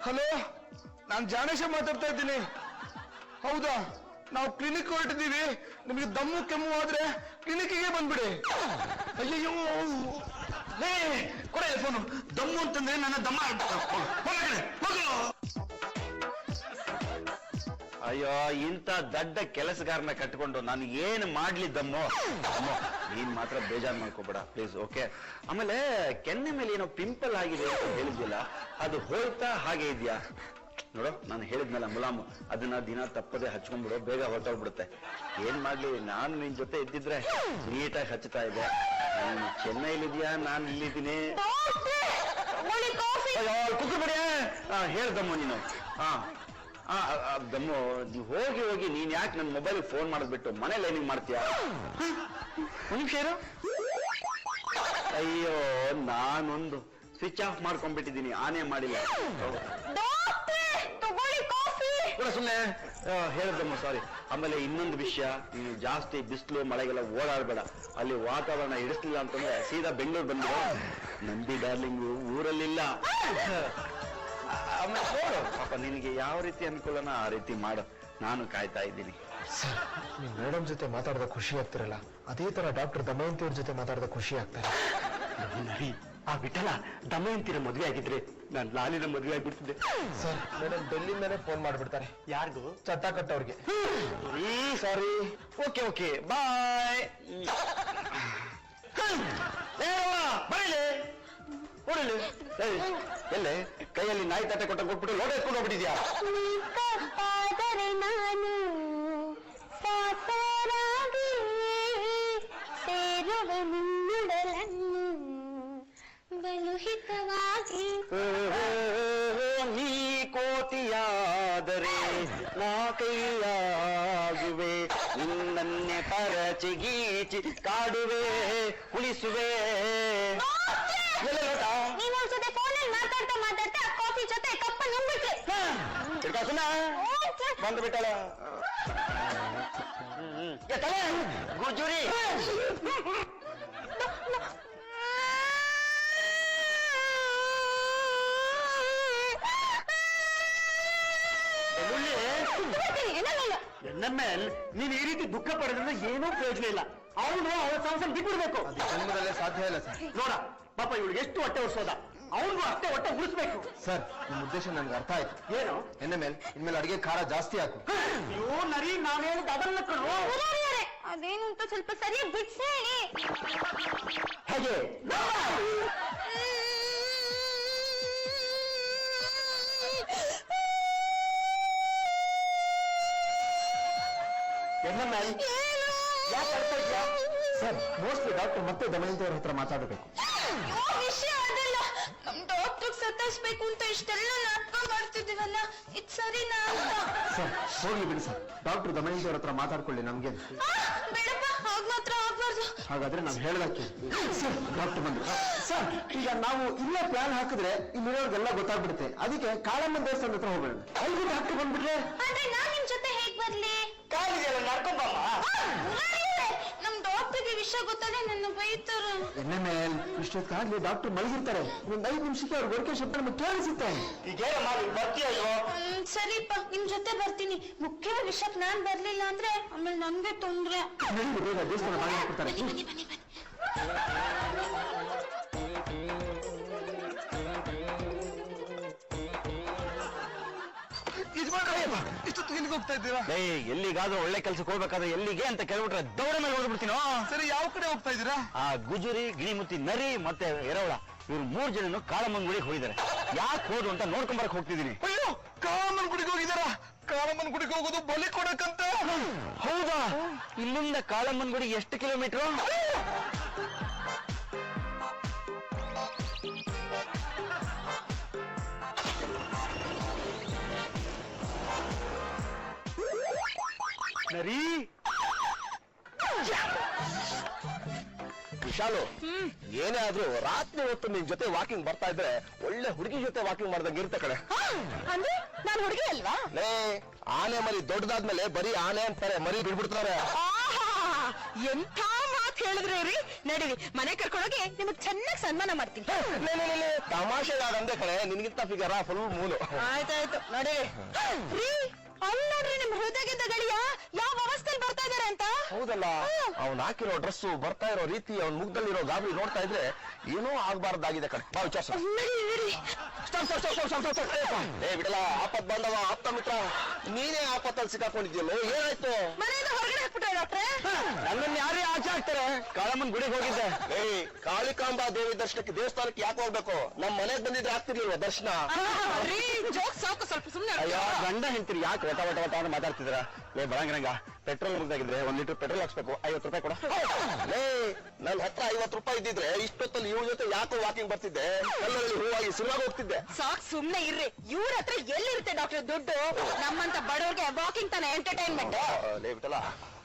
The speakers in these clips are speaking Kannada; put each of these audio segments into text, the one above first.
ಹಲೋ, ನಾನು ಜಾನೇಶ ಮಾತಾಡ್ತಾ ಇದ್ದೀನಿ. ಹೌದಾ? ನಾವು ಕ್ಲಿನಿಕ್ ಹೊರಟಿದ್ದೀವಿ. ನಿಮಗೆ ದಮ್ಮು ಕೆಮ್ಮು ಆದ್ರೆ ಕ್ಲಿನಿಕ್ಗೆ ಬಂದ್ಬಿಡಿ. ಅಯ್ಯೋ, ಹೇ ಕೊಡ ಫೋನು. ದಮ್ಮು ಅಂತಂದ್ರೆ ನನ್ನ ದಮ್ಮ. ಅಯ್ಯೋ, ಇಂಥ ದಡ್ಡ ಕೆಲಸಗಾರನ ಕಟ್ಕೊಂಡು ನಾನು ಏನು ಮಾಡ್ಲಿ ದಮ್ಮು? ನೀನ್ ಮಾತ್ರ ಬೇಜಾರು ಮಾಡ್ಕೋಬೇಡ ಪ್ಲೀಸ್, ಓಕೆ? ಆಮೇಲೆ ಕೆನ್ನೆ ಮೇಲೆ ಏನೋ ಪಿಂಪಲ್ ಆಗಿದೆ ಅಂತ ಹೇಳಿದ್ಯಲ್ಲ, ಅದು ಹೋಯ್ತಾ ಹಾಗೆ ಇದೆಯಾ? ನೋಡು, ನಾನು ಹೇಳಿದ್ನಲ್ಲ ಮುಲಾಮು, ಅದನ್ನ ದಿನ ತಪ್ಪದೆ ಹಚ್ಕೊಂಡ್ಬಿಡು, ಬೇಗ ಹೊರಟೋಗ್ಬಿಡುತ್ತೆ. ಏನ್ ಮಾಡ್ಲಿ, ನಾನು ನಿನ್ ಜೊತೆ ಇದ್ದಿದ್ರೆ ನೀಟಾಗಿ ಹಚ್ಚುತ್ತಾ ಇದ್ದೆ. ನೀನು ಚೆನ್ನೈಲಿದ್ಯಾ, ನಾನು ಇಲ್ಲಿದ್ದೀನಿ. ಕುಕ್ಕರ್ಬಿಡಿಯ ಹೇಳ್ದಮ್ಮ ನೀನು. ದಮ್ಮು, ನೀವು ಹೋಗಿ ಹೋಗಿ ನೀನ್ ಯಾಕೆ ನನ್ನ ಮೊಬೈಲ್ ಫೋನ್ ಮಾಡಿದ್ಬಿಟ್ಟು ಮನೇಲಿ ಏನಿಂಗ್ ಮಾಡ್ತೀಯಾ? ನಿಮಿಷ ಇರು. ಅಯ್ಯೋ, ನಾನೊಂದು ಸ್ವಿಚ್ ಆಫ್ ಮಾಡ್ಕೊಂಡ್ಬಿಟ್ಟಿದ್ದೀನಿ, ಆನೇ ಮಾಡಿಲ್ಲ. ಸುಮ್ಮನೆ ಹೇಳ್ದಮ್ಮ, ಸಾರಿ. ಆಮೇಲೆ ಇನ್ನೊಂದು ವಿಷಯ, ನೀನು ಜಾಸ್ತಿ ಬಿಸಿಲು ಮಳೆಗೆಲ್ಲ ಓಡಾಡ್ಬೇಡ. ಅಲ್ಲಿ ವಾತಾವರಣ ಹಿಡಿಸ್ಲಿಲ್ಲ ಅಂತಂದ್ರೆ ಸೀದಾ ಬೆಂಗಳೂರು ಬಂದು ನಂದಿ ಡಾರ್ಲಿಂಗು ಊರಲ್ಲಿಲ್ಲ. ಆಮೇಲೆ ನೋಡು ಪಾಪ, ನಿನಗೆ ಯಾವ ರೀತಿ ಅನುಕೂಲನ ಆ ರೀತಿ ಮಾಡು. ನಾನು ಕಾಯ್ತಾ ಇದ್ದೀನಿ. ಸರ್, ನೀವು ಮೇಡಮ್ ಜೊತೆ ಮಾತಾಡಿದ ಖುಷಿ ಆಗ್ತಿರಲ್ಲ, ಅದೇ ತರ ಡಾಕ್ಟರ್ ದಮಯಂತಿ ಅವ್ರ ಜೊತೆ ಮಾತಾಡಿದ ಖುಷಿ ಆಗ್ತಾರೆ. ಆ ವಿಠಲ ದಮಯಂತಿನ ಮದುವೆ ಆಗಿದ್ರೆ ನಾನು ಲಾಲಿನ ಮದುವೆ ಆಗ್ಬಿಡ್ತಿದ್ದೆ. ಸರ್, ಮೇಡಮ್ ಡೆಲ್ಲಿಂದಾನೆ ಫೋನ್ ಮಾಡ್ಬಿಡ್ತಾರೆ. ಯಾರಿಗೂ? ಚತ್ತಾಕಟ್ ಅವ್ರಿಗೆ. ಸಾರಿ. ಓಕೆ ಓಕೆ, ಬಾಯ್. ಬರಲಿ ಎಲ್ಲೇ ಕೈಯಲ್ಲಿ ನಾಯಿ ತಟ್ಟೆ ಕೊಟ್ಬಿಟ್ಟು ಲೋಟ ಎತ್ಕೊಂಡು ಹೋಗ್ಬಿಟ್ಟಿದ್ಯಾ? ನಾನು ಸಾಕಾರಾಗಿ ಸೇರುವೆ ನಿನ್ನುಡಲನ್ನು ಬಲುಹಿತವಾಗಿ. ನೀ ಕೋತಿಯಾದರೆ ನಾ ಕೈಯಾಗುವೆ, ನಿನ್ನನ್ನೇ ಪರಚಿ ಗೀಚಿ ಕಾಡುವೆ, ಉಳಿಸುವೆ. ನೀವು ಅವ್ರ ಜೊತೆ ಫೋನಲ್ಲಿ ಮಾತಾಡ್ತಾ ಕಾಫಿ ಜೊತೆ ಕಪ್ಪ ನುಂಗ್ಬಿಟ್ರಿ. ಬಂದ್ಬಿಟ್ಟಳ ಗುಜುರಿ. ಎನ್ನಮೇಲ್ ನೀನ್ ಈ ರೀತಿ ದುಃಖ ಪಡೆದ್ರೆ ಏನೂ ಪ್ರಯೋಜನ ಇಲ್ಲ. ಅವನು ಅವಳ ಸಂಸಾರ ಬಿಟ್ಬಿಡ್ಬೇಕು. ಜನ್ಮದಲ್ಲೇ ಸಾಧ್ಯ ಇಲ್ಲ ಸರ್. ನೋಡ ಪಾಪ, ಇವಳಿಗೆ ಎಷ್ಟು ಹೊಟ್ಟೆ ಉರ್ಸೋದ, ಅವನಿಗೂ ಅಷ್ಟೇ ಹೊಟ್ಟೆ ಉಳಿಸ್ಬೇಕು. ಸರ್, ನಿಮ್ಮ ಉದ್ದೇಶ ನನ್ಗೆ ಅರ್ಥ ಆಯ್ತು. ಏನು? ಇನ್ಮೇಲೆ ಅಡಿಗೆ ಖಾರ ಜಾಸ್ತಿ ಹಾಕು. ಅಯ್ಯೋ ನರಿ, ನಾನೇನು ಅದನ್ನ ಕಣ್ಣು. ಅದೇನು ಅಂತ ಸ್ವಲ್ಪ ಸರಿಯಾಗಿ ಬಿಡ್ಸಿ ಹೇಳಿ. ಹೇಗೆ? ಸರ್, ಮೋಸ್ಟ್ಲಿ ಡಾಕ್ಟರ್ ಮತ್ತೆ ದಮಯಂತಿ ಅವ್ರ ಹತ್ರ ಮಾತಾಡಬೇಕು. ವಿಷಯ ಅದಲ್ಲ, ನಮ್ ಡಾಕ್ಟರ್ ಸತಾಯಿಸ್ಬೇಕು ಅಂತ ಇಷ್ಟೆಲ್ಲ ನಾಟಕ ಮಾಡ್ತಿದ್ದೀವಲ್ಲ, ಇದು ಸರಿನಾ ಅಂತ. ಸರ್, ಹೋಗ್ಲಿ ಬಿಡಿ ಸರ್. ಡಾಕ್ಟರ್ ದಮಯಂತಿ ಅವ್ರ ಹತ್ರ ಮಾತಾಡ್ಕೊಳ್ಳಿ. ನಮ್ಗೆ ಬೇಡಪ್ಪ, ಹಾಗ್ ಮಾತ್ರ ಆಗ್ಬಾರ್ದು. ಹಾಗಾದ್ರೆ ನಾವು ಹೇಳ್ದಕ್ಕೆ. ಸರ್, ಡಾಕ್ಟರ್ ಬಂದ್ರು. ಸರ್, ಈಗ ನಾವು ಇಲ್ಲೇ ಪ್ಲಾನ್ ಹಾಕಿದ್ರೆ ಇಲ್ಲಿರೋರ್ಗೆಲ್ಲ ಗೊತ್ತಾಗ್ಬಿಡುತ್ತೆ. ಅದಕ್ಕೆ ಕಾಳಮ್ಮನ ದೇವಸ್ಥಾನದ ಹತ್ರ ಹೋಗೋಣ. ಅಲ್ಲಿಗೂ ಡಾಕ್ಟರ್ ಬಂದ್ಬಿಟ್ರೆ ಆದ್ರೆ ನಾನ್ ನಿಮ್ ಜೊತೆ ಹೇಗ್ ಬರ್ಲಿ? ಕಾಲಿದೆಯಲ್ಲ, ನಡ್ಕೊಂಬಮ್ಮ. ನಮ್ ಡಾಕ್ಟರ್ಗೆ ವಿಷಯ ಗೊತ್ತಾದ್ರೆ ನನ್ನ ಬೈತಾರ. ಎನ್ಎಂಎಲ್ ಇಷ್ಟೊತ್ತಾಗ್ಲಿ ಡಾಕ್ಟರ್ ಮಲಗಿರ್ತಾರೆ. ಒಂದ್ 5 ನಿಮಿಷಕ್ಕೆ ಅವ್ರ ಗೊರಕೆ ಶಬ್ದ ನಮಗೆ ಕೇಳಿಸುತ್ತೆ. ಈಗೇನ ಮಾಡಿ ಬರ್ತೀಯ? ಸರಿಪ್ಪ, ನಿಮ್ ಜೊತೆ ಬರ್ತೀನಿ. ಮುಖ್ಯವಾದ ವಿಷಯಕ್ಕೆ ನಾನ್ ಬರ್ಲಿಲ್ಲ ಅಂದ್ರೆ ಆಮೇಲೆ ನನ್ಗೆ ತೊಂದ್ರೆ. ಬೇಗ ದೇವಸ್ಥಾನ ಮಾಡಿ ಹಾಕ್ಬಿಡ್ತಾರೆ. ಬನ್ನಿ ಬನ್ನಿ ಬನ್ನಿ. ಇಷ್ಟೊತ್ತಿಗೆ ಎಲ್ಲಿಗೆ ಹೋಗ್ತಾ ಇದ್ದೀರಾ? ಎಲ್ಲಿಗಾದ್ರೂ ಒಳ್ಳೆ ಕೆಲ್ಸಕ್ಕೆ ಹೋಗ್ಬೇಕಾದ್ರೆ ಎಲ್ಲಿಗೆ ಅಂತ ಕೇಳ್ಬಿಟ್ರೆ ದೌಡ ಮೇಲೆ ಹೋಗ್ಬಿಡ್ತೀನೋ. ಸರಿ, ಯಾವ ಕಡೆ ಹೋಗ್ತಾ ಇದ್ದೀರಾ? ಆ ಗುಜುರಿ, ಗಿಣಿಮುತ್ತಿ, ನರಿ ಮತ್ತೆ ಎರವಳ, ಇವ್ರು 3 ಜನನು ಕಾಳಮ್ಮನ ಗುಡಿಗೆ ಹೋಗಿದ್ದಾರೆ. ಯಾಕೆ ಹೋದ್ರು ಅಂತ ನೋಡ್ಕೊಂಬರಕ್ ಹೋಗ್ತಿದ್ದೀನಿ. ಅಯ್ಯೋ, ಕಾಳಮ್ಮನ ಗುಡಿಗೆ ಹೋಗಿದಾರ? ಕಾಳಮ್ಮನ ಗುಡಿಗೆ ಹೋಗೋದು ಬಲಿ ಕೊಡಕ್ಕಂತ? ಹೌದಾ? ಇಲ್ಲಿಂದ ಕಾಳಮ್ಮನ ಗುಡಿಗೆ ಎಷ್ಟು ಕಿಲೋಮೀಟರ್? ನರಿ ವಿಶಾಲು, ಏನೇ ಆದ್ರೂ ರಾತ್ರಿ ಹೊತ್ತು ನಿನ್ ಜೊತೆ ವಾಕಿಂಗ್ ಬರ್ತಾ ಇದ್ರೆ ಒಳ್ಳೆ ಹುಡುಗಿ ಜೊತೆ ವಾಕಿಂಗ್ ಮಾಡ್ದಂಗೆ ಇರುತ್ತೆ ಕಡೆ. ಅಂದ್ರೆ ನಾನು ಹುಡುಗಿ ಅಲ್ವಾ? ಆನೆ ಮರಿ ದೊಡ್ಡದಾದ್ಮೇಲೆ ಬರೀ ಆನೆ ಅಂತಾರೆ, ಮರಿ ಬಿಡ್ಬಿಡ್ತಾರೆ. ಎಂಥ ಮಾತು ಮಾತು ಹೇಳಿದ್ರೆ ರೀ, ನಡೀರಿ ಮನೆ ಕರ್ಕೊಂಡೋಗಿ ನಿಮಗ್ ಚೆನ್ನಾಗಿ ಸನ್ಮಾನ ಮಾಡ್ತೀನಿ. ತಮಾಷೆಗಾದಂದೆ ಕಡೆ ನಿನ್ಗಿಂತ ಫಿಗರ ಫುಲ್ ಮೂಲು. ಆಯ್ತಾಯ್ತು ನಡೀರಿ. ರೀ ಅಲ್ಲಿ ನೋಡ್ರಿ ನಿಮ್ ಹೃದಯದ ಗಳಿಯ ಯಾವ ಅವಸ್ಥೆಯಲ್ಲಿ ಬರ್ತಾ ಇದಾರೆ ಅಂತ. ಹೌದಲ್ಲ, ಅವ್ನ್ ಹಾಕಿರೋ ಡ್ರೆಸ್ಸು, ಬರ್ತಾ ಇರೋ ರೀತಿ, ಅವ್ನ ಮುಖದಲ್ಲಿರೋ ಗಾಬರಿ ನೋಡ್ತಾ ಇದ್ರೆ ಏನೋ ಆಗ್ಬಾರ್ದಾಗಿದೆ ಕಣ್. ಬಾ ವಿಚಾರ. ಏ ಬಿಡಲ್ಲ, ಆಪತ್ ಬಂದವ ಆಪ್ತ ಮಿತ್ರ, ನೀನೇ ಆಪತ್ತಲ್ಲಿ ಸಿಕ್ಕಾಕೊಂಡಿದ್ಯಲ್ಲೋ, ಏನಾಯ್ತು? ಮನೆಯಿಂದ ಹೊರಗಡೆ ಹಾಕ್ಬಿಟ್ರೆ ಡಾಕ್ಟ್ರೆ? ನನ್ನನ್ನು ಯಾರೇ ಆಚೆ ಹಾಕ್ತಾರೆ? ಕಾಳಮ್ಮನ್ ಗುಡಿಗೆ ಹೋಗಿದ್ದೆ. ಏಯ್, ಕಾಳಿಕಾಂಬಾ ದೇವಿ ದರ್ಶನಕ್ಕೆ ದೇವಸ್ಥಾನಕ್ಕೆ ಯಾಕೆ ಹೋಗ್ಬೇಕು? ನಮ್ ಮನೆಗ್ ಬಂದಿದ್ರೆ ಆಗ್ತಿರ್ಲಿಲ್ವ ದರ್ಶನ? ಜೋಕ್ ಸಾಕು, ಸ್ವಲ್ಪ ಸುಮ್ಮನೆ. ಅಯ್ಯೋ, ಗಂಡ ಹೆಂಡ್ತಿರಿ ಯಾಕೆ ವಟ ವಟ ವಟ ಅಂತ ಮಾತಾಡ್ತಿದ್ರ? ಲೇ ಬರಂಗಿರಂಗ, ಪೆಟ್ರೋಲ್ ಮುಗ್ದಾಗಿದ್ರೆ 1 ಲೀಟರ್ ಪೆಟ್ರೋಲ್ ಹಾಕ್ಸ್ಬೇಕು, 50 ರೂಪಾಯಿ ಕೊಡ. ಲೇ, ನನ್ ಹತ್ರ 50 ರೂಪಾಯಿ ಇದ್ದಿದ್ರೆ ಇಷ್ಟೊತ್ತಲ್ಲಿ ಇವ್ರ ಜೊತೆ ಯಾಕೋ ವಾಕಿಂಗ್ ಬರ್ತಿದ್ದೆ, ಎಲ್ಲರಲ್ಲಿ ಹೂವಾಗಿ ಸಿನಿಮಾಗೆ ಹೋಗ್ತಿದ್ದೆ. ಸಾಕ್ ಸುಮ್ನೆ ಇರ್ರಿ, ಇವ್ರ ಹತ್ರ ಎಲ್ಲಿರುತ್ತೆ ಡಾಕ್ಟರ್ ದುಡ್ಡು? ನಮ್ಮಂತ ಬಡವ್ರಿಗೆ ವಾಕಿಂಗ್ ತಾನೆ ಎಂಟರ್ಟೈನ್ಮೆಂಟ್. ಲೇ ಬಿಟ್ಟಲ್ಲ,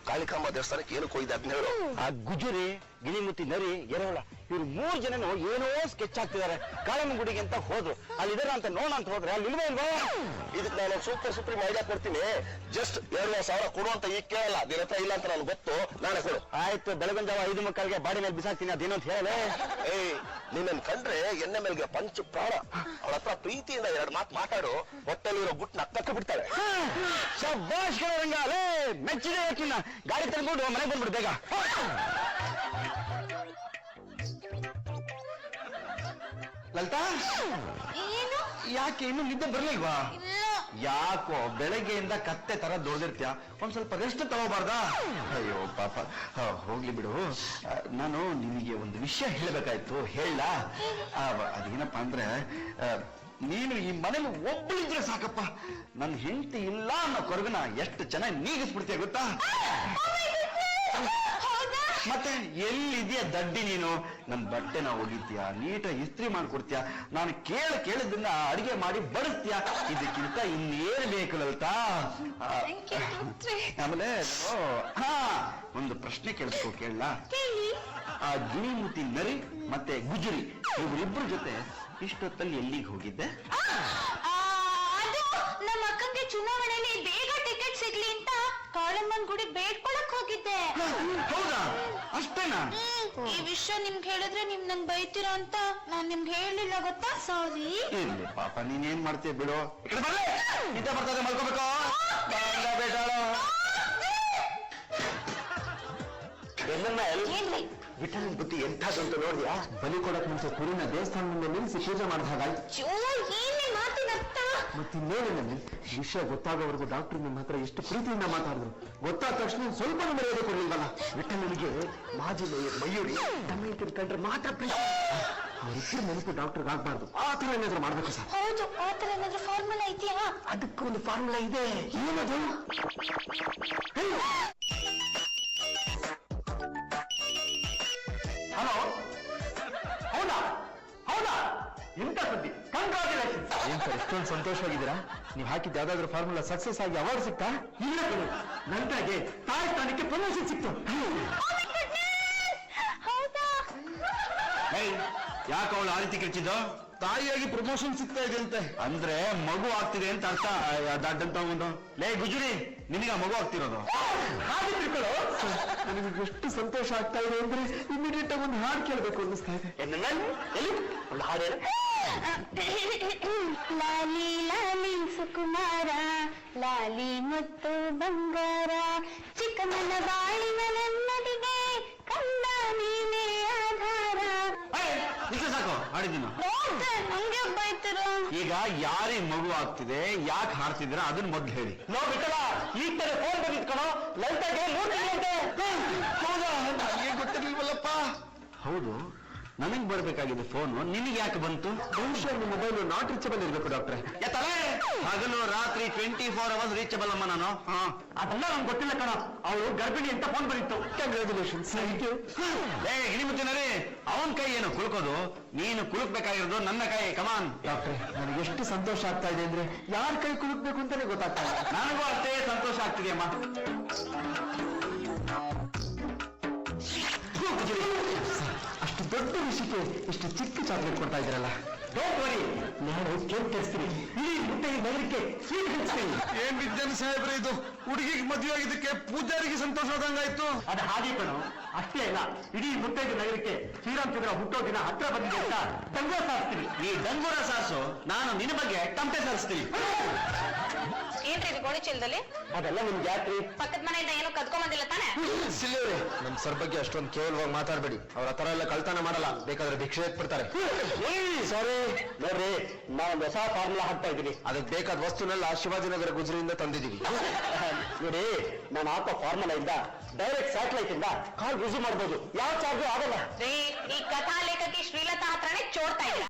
ಕಾಳಿಕಾಂಬ ದೇವಸ್ಥಾನಕ್ಕೆ ಏನು ಕೊಯ್ದು ಅದನ್ನ ಹೇಳು. ಆ ಗುಜುರಿ, ಗಿಣಿಮುತ್ತಿ, ನರಿ, ಎರೆಹುಳ ಇವ್ರು 3 ಜನನು ಏನೋ ಸ್ಕೆಚ್ ಹಾಕ್ತಿದ್ದಾರೆ. ಕಾಳಮ್ಮ ಗುಡಿಗೆ ಅಂತ ಹೋದ್ರು, ಅಲ್ಲಿದಾರ ಅಂತ ನೋಡ ಅಂತ ಹೋದ್ರೆ ಅಲ್ಲಿ ಇಲ್ವೇ ಇಲ್ವಾ? ಇದಕ್ಕೆ ನಾನು ಸೂಪರ್ ಸುಪ್ರೀಂ ಐಡಿಯಾ ಕೊಡ್ತೀನಿ. ಜಸ್ಟ್ 2,000 ಕೊಡು ಅಂತ ಈಗ ಕೇಳಲ್ಲ, ನಿನ್ನ ಹತ್ರ ಇಲ್ಲ ಅಂತ ನನಗೆ ಗೊತ್ತು, ನಾನೇ ಕೊಡು. ಆಯ್ತು, ಬೆಳಗಿನ ಜಾವ 5 ಮಕ್ಕಳಿಗೆ ಬಾಡಿ ಮೇಲೆ ಬಿಸಾಕ್ತೀನಿ, ಅದೇನೋ ಅಂತ ಹೇಳಲೆ. ಏಯ್, ನಿನ್ನನ್ ಕಂಡ್ರೆ ಎಣ್ಣೆ ಮೇಲ್ಗೆ ಪಂಚು ಪ್ರಾಣ. ಅವಳ ಹತ್ರ ಪ್ರೀತಿಯಿಂದ 2 ಮಾತು ಮಾತಾಡು, ಹೊಟ್ಟೆಲಿರೋ ಗುಟ್ನ ಕಕ್ಕ ಬಿಡ್ತಾಳೆ. ಶಬ್ಬಾಷ್ ರಂಗ, ಲೇ ಮೆಚ್ಚಿದೆ ಯೋಚಿನ. ಗಾಡಿ ತಂದ್ಬಿಡು, ಮನೆಗೆ ಬಂದ್ಬಿಡು ಬೇಗ. ಲಲಿತಾ, ಏನು? ಯಾಕೆ ಇನ್ನು ನಿದ್ದೆ ಬರ್ಲಿಲ್ವಾ? ಯಾಕೋ ಬೆಳಗ್ಗೆಯಿಂದ ಕತ್ತೆ ತರ ದೊಡ್ದಿರ್ತೀಯ, ಒಂದ್ ಸ್ವಲ್ಪ ರೆಸ್ಟ್ ತಗೋಬಾರ್ದಾ? ಅಯ್ಯೋ ಪಾಪ, ಹೋಗ್ಲಿ ಬಿಡು. ನಾನು ನಿನಗೆ ಒಂದು ವಿಷಯ ಹೇಳ್ಬೇಕಾಯ್ತು, ಹೇಳ. ಅದೇನಪ್ಪ ಅಂದ್ರೆ, ನೀನು ಈ ಮನೇಲಿ ಒಬ್ಬಳಿದ್ರೆ ಸಾಕಪ್ಪ, ನನ್ನ ಹೆಂಡತಿ ಇಲ್ಲ ಅನ್ನೋ ಕೊರಗನ ಎಷ್ಟು ಚೆನ್ನಾಗಿ ನೀಗಿಸ್ಬಿಡ್ತೀಯ ಗೊತ್ತಾ? ಮತ್ತೆ ಎಲ್ಲಿದೆಯಾ ದಡ್ಡಿ ನೀನು? ನನ್ ಬಟ್ಟೆನ ಒಗಿತೀಯ, ನೀಟಾಗಿ ಇಸ್ತ್ರಿ ಮಾಡ್ಕೊಡ್ತೀಯ, ನಾನು ಕೇಳಿದ್ದನ್ನ ಅಡಿಗೆ ಮಾಡಿ ಬಡಿಸ್ತೀಯ, ಇದಕ್ಕಿಂತ ಇನ್ನೇನು ಬೇಕು ಲಲಿತಾ? ಆಮೇಲೆ ಒಂದು ಪ್ರಶ್ನೆ ಕೇಳಿಸ್ಕೋ, ಕೇಳ. ಆ ಗಿಣಿಮುತಿ ನರಿ ಮತ್ತೆ ಗುಜರಿ ಇವರಿಬ್ಬರ ಜೊತೆ ಇಷ್ಟೊತ್ತಲ್ಲಿ ಎಲ್ಲಿಗೆ ಹೋಗಿದ್ದೆ? ನಮ್ಮ ಅಕ್ಕಂಗೆ ಚುನಾವಣೆಯಲ್ಲಿ ಬೇಗ ಟಿಕೆಟ್ ಸಿಗ್ಲಿ ಅಂತ ಕಾಳಮ್ಮನ್ ಗುಡಿ ಬೇಡ್ಕೊಳಕ್ ಹೋಗಿದ್ದೆ. ಹೌದಾ? ಅಷ್ಟೇನಾ? ಈ ವಿಷಯ ನಿಮ್ಗೆ ಹೇಳಿದ್ರೆ ನೀವ್ ನಂಗೆ ಬೈತೀರಾ ಅಂತ ನಾನ್ ನಿಮ್ಗೆ ಹೇಳಿಲ್ಲ ಗೊತ್ತಾ, ಸಾರಿ. ಇರ್ಲಿ ಪಾಪ, ನೀನೇನ್ ಮಾಡ್ತೀಯ ಬಿಡು. ನಿದ್ದೆ ಬರ್ತದೆ, ಮಲ್ಕೋಬೇಕು. ವಿಠಲನ್ ಬುದ್ಧಿ ಎಂಥದಂತ ನೋಡಿಯಾ? ಬಲಿ ಕೊಡಕ್ ಮುಂಚೆ ಕುರಿನ ದೇವಸ್ಥಾನ ಮುಂದೆ ನಿಲ್ಲಿಸಿ ಪೂಜೆ ಮಾಡಿದ ಹಾಗಾಯ್ತು. ಮತ್ತಿನ್ನೇನ ವಿಷಯ ಗೊತ್ತಾಗೋವರೆಗೂ ಡಾಕ್ಟರ್ ನಿಮ್ಮ ಹತ್ರ ಎಷ್ಟು ಪ್ರೀತಿಯಿಂದ ಮಾತಾಡಿದ್ರು, ಗೊತ್ತಾದ ತಕ್ಷಣ ಸ್ವಲ್ಪ ಮರ್ಯಾದೆ ಕೊಡ್ಲಿಲ್ವಲ್ಲ? ವಿಠಲನಿಗೆ ಮಾಜಿ ಮಯೂರಿ ತಮ್ಮ ಕಂಡ್ರೆ ಮಾತ್ರ ಪ್ರೀತಿ. ಅವರಿಬ್ಬರು ನೆನಪು ಡಾಕ್ಟರ್ಗೆ ಆಗ್ಬಾರ್ದು, ಆ ತರ ಏನಾದ್ರು ಮಾಡ್ಬೇಕು ಸರ್. ಹೌದು, ಆ ತರ ಏನಾದ್ರು ಫಾರ್ಮುಲಾ ಇದೆಯಾ? ಅದಕ್ಕೊಂದು ಫಾರ್ಮುಲಾ ಇದೆ. ಏನದು? ಹಲೋ, ಹೌದಾ? ಹೌದಾ? ಎಂತ ಸುದ್ದಿ? ಕಂಗ್ರಾಚುಲೇಷನ್ಸ್. ಏನ್ ಸರ್ ಇಷ್ಟೊಂದು ಸಂತೋಷವಾಗಿದ್ದೀರಾ? ನೀವು ಹಾಕಿದ ಯಾವ್ದಾದ್ರು ಫಾರ್ಮುಲಾ ಸಕ್ಸಸ್ ಆಗಿ ಅವಾರ್ಡ್ ಸಿಕ್ತಾ? ಇಲ್ಲ ಕಣು, ನಂತಾಗೆ ತಾಯಿ ಸ್ಥಾನಕ್ಕೆ ಪ್ರಮೋಷನ್ ಸಿಕ್ತು. ಯಾಕೆ ಅವಳು ಆ ರೀತಿ ಕಿರ್ಚಿದ್ದು? ತಾಯಿಯಾಗಿ ಪ್ರಮೋಷನ್ ಸಿಗ್ತಾ ಇದೆ ಅಂತೆ. ಅಂದ್ರೆ ಮಗು ಆಗ್ತಿದೆ ಅಂತ ಅರ್ಥ. ದಡ್ಡಂತ ಒಂದು ಲೇ ಗುಜರಿ, ನಿನಗ ಮಗು ಆಗ್ತಿರೋದು? ಹಾಗೆ ತಿಳ್ಕೊಳ್ಳೋ. ನನಗೆ ಎಷ್ಟು ಸಂತೋಷ ಆಗ್ತಾ ಇದೆ ಅಂದ್ರೆ ಇಮಿಡಿಯೇಟ್ ಆಗಿ ಒಂದು ಹಾಡು ಕೇಳಬೇಕು ಅನ್ನಿಸ್ತಾ ಇದೆ. ಎಲ್ಲಿ ಒಂದು ಹಾಡು ಹೇಳ. ಲಾಲಿ ಲಾಲಿ ಸುಕುಮಾರ, ಲಾಲಿ ಮತ್ತು ಬಂಗಾರ, ಚಿಕ್ಕಮ್ಮನ ಬಾಳಿನ ನೆಮ್ಮದಿಗೆ ಕಂದ ನೀನೇ ಆಧಾರ. ಸಾಕು ಹಾಡಿದ್ದೀನ. ಹಂಗೆ ಬೈತೀರ. ಈಗ ಯಾರಿಗೆ ಮಗು ಆಗ್ತಿದೆ, ಯಾಕೆ ಹಾಡ್ತಿದ್ದೀರಾ ಅದನ್ನ ಮೊದ್ಲು ಹೇಳಿ. ನೋಡ್ಬಿಟ್ಟಲ್ಲ, ಈ ತರ ಫೋನ್ ಬಂದಿಟ್ಕೊಳೋ ಲೈಟಾಗೆ ಹೌದಾ? ನನಗೆ ಗೊತ್ತಿರ್ಲಿಲ್ವಲ್ಲಪ್ಪ. ಹೌದು, ನನಗ್ ಬರ್ಬೇಕಾಗಿದೆ ಫೋನು, ನಿನಗೆ ಯಾಕೆ ಬಂತು? ಬಹುಶಃ ನಿಮ್ಮ ಮೊಬೈಲ್ ನಾಟ್ ರೀಚಬಲ್ ಇರ್ಬೇಕು ಡಾಕ್ಟ್ರೆ. ಹಗಲು ರಾತ್ರಿ 24 ಅವರ್ಸ್ ರೀಚಬಲ್ ಅಮ್ಮ ನಾನು. ಅದೆಲ್ಲ ನಮ್ಗೆ ಗೊತ್ತಿಲ್ಲ ಕಣ. ಅವಳು ಗರ್ಭಿಣಿ ಅಂತ ಫೋನ್ ಬಂದಿತ್ತು. ಕಂಗ್ರಾಚುಲೇಷನ್ಸ್. ಗಿಣಿಮುತ್ತಿನರಿ, ಅವನ್ ಕೈ ಏನು ಕುಲ್ಕೋದು, ನೀನು ಕುಲುಕ್ಬೇಕಾಗಿರೋದು ನನ್ನ ಕೈ. ಕಮಾನ್ ಡಾಕ್ಟ್ರೆ, ನನಗೆ ಎಷ್ಟು ಸಂತೋಷ ಆಗ್ತಾ ಇದೆ ಅಂದ್ರೆ ಯಾರ ಕೈ ಕುಲುಕ್ಬೇಕು ಅಂತಾನೆ ಗೊತ್ತಾಗ್ತಾ ಇಲ್ಲ. ನನಗೂ ಅಷ್ಟೇ ಸಂತೋಷ ಆಗ್ತಿದೆ ಅಮ್ಮ. ಅಷ್ಟು ದೊಡ್ಡ ವಿಷಯಕ್ಕೆ ಇಷ್ಟು ಚಿಕ್ಕ ಚಾಕ್ಲೇಟ್ ಕೊಡ್ತಾ ಇದ್ರಲ್ಲ. ಡೋಂಟ್ ವರಿ, ನಾನು ಕೇಕ್ ತರಿಸ್ತೀನಿ, ಇಡೀ ಮುಟ್ಟೆಗೆ ನಗರಕ್ಕೆ ಸ್ವೀಟ್ ಹಂಚ್ತೀನಿ. ಏನ್ ವಿಜ್ಞಾನ ಸಾಹೇಬ್ರೆ ಇದು? ಹುಡುಗಿಗೆ ಮದುವೆ ಆಗಿದ್ದಕ್ಕೆ ಪೂಜಾರಿಗೆ ಸಂತೋಷ ಆದಂಗಾಯ್ತು. ಅದು ಹಾಗೆ ಕಣೋ, ಅಷ್ಟೇ ಅಲ್ಲ, ಇಡೀ ಮುತ್ತೈದು ನಗರಕ್ಕೆ ಶ್ರೀರಾಮಚಂದ್ರ ಹುಟ್ಟೋ ದಿನ ಹತ್ರ ಬಂದಿದೆ ಅಂತ ಡಂಗೂರ ಸಾರಿಸ್ತೀವಿ. ಈ ಡಂಗೂರ ಸಾರ್ಸು, ನಾನು ನಿನ್ನ ಬಗ್ಗೆ ತಮಟೆ ಸಾರಿಸ್ತೀನಿ. ಏನ್ರಿ ಇದು ಗೋಣಿ ಚೀಲದಲ್ಲಿ? ಅದೆಲ್ಲ ನಿಮ್ಗೆ ಯಾಕ್ರಿ? ಪಕ್ಕದ ಮನೆಯಿಂದ ಏನೋ ಕದ್ಕೊಂಬಂದಿಲ್ಲ ತಾನೆ? ಸಿಲ್ಲವ್ರೆ, ನಮ್ ಸರ್ ಬಗ್ಗೆ ಅಷ್ಟೊಂದು ಕೇವಲವಾಗಿ ಮಾತಾಡ್ಬೇಡಿ. ಅವ್ರ ಹತ್ರ ಎಲ್ಲ ಕಳ್ತನ ಮಾಡಲ್ಲ, ಬೇಕಾದ್ರೆ ಭಿಕ್ಷೆ ಎತ್ಬಿಡ್ತಾರೆ. ಸಾರಿ ನೋಡ್ರಿ, ನಾವೊಂದು ಹೊಸ ಫಾರ್ಮುಲಾ ಹಾಕ್ತಾ ಇದ್ದೀನಿ. ಅದಕ್ಕೆ ಬೇಕಾದ ವಸ್ತುನೆಲ್ಲ ಶಿವಾಜಿನಗರ ಗುಜರಿಯಿಂದ ತಂದಿದ್ದೀವಿ. ನೋಡಿ, ನಾನು ಹಾಕೋ ಫಾರ್ಮುಲಾ ಇಂದ ಡೈರೆಕ್ಟ್ ಸ್ಯಾಟಲೈಟ್ ಇಂದ ಕಾಲ್ ರಿಸೀವ್ ಮಾಡ್ಬೋದು, ಯಾವ ಚಾರ್ಜು ಆಗಲ್ಲ. ಈ ಕಥಾ ಲೇಖಕಿ ಶ್ರೀಲತಾ ಹತ್ರನೇ ಚೋಡ್ತಾ ಇಲ್ಲ.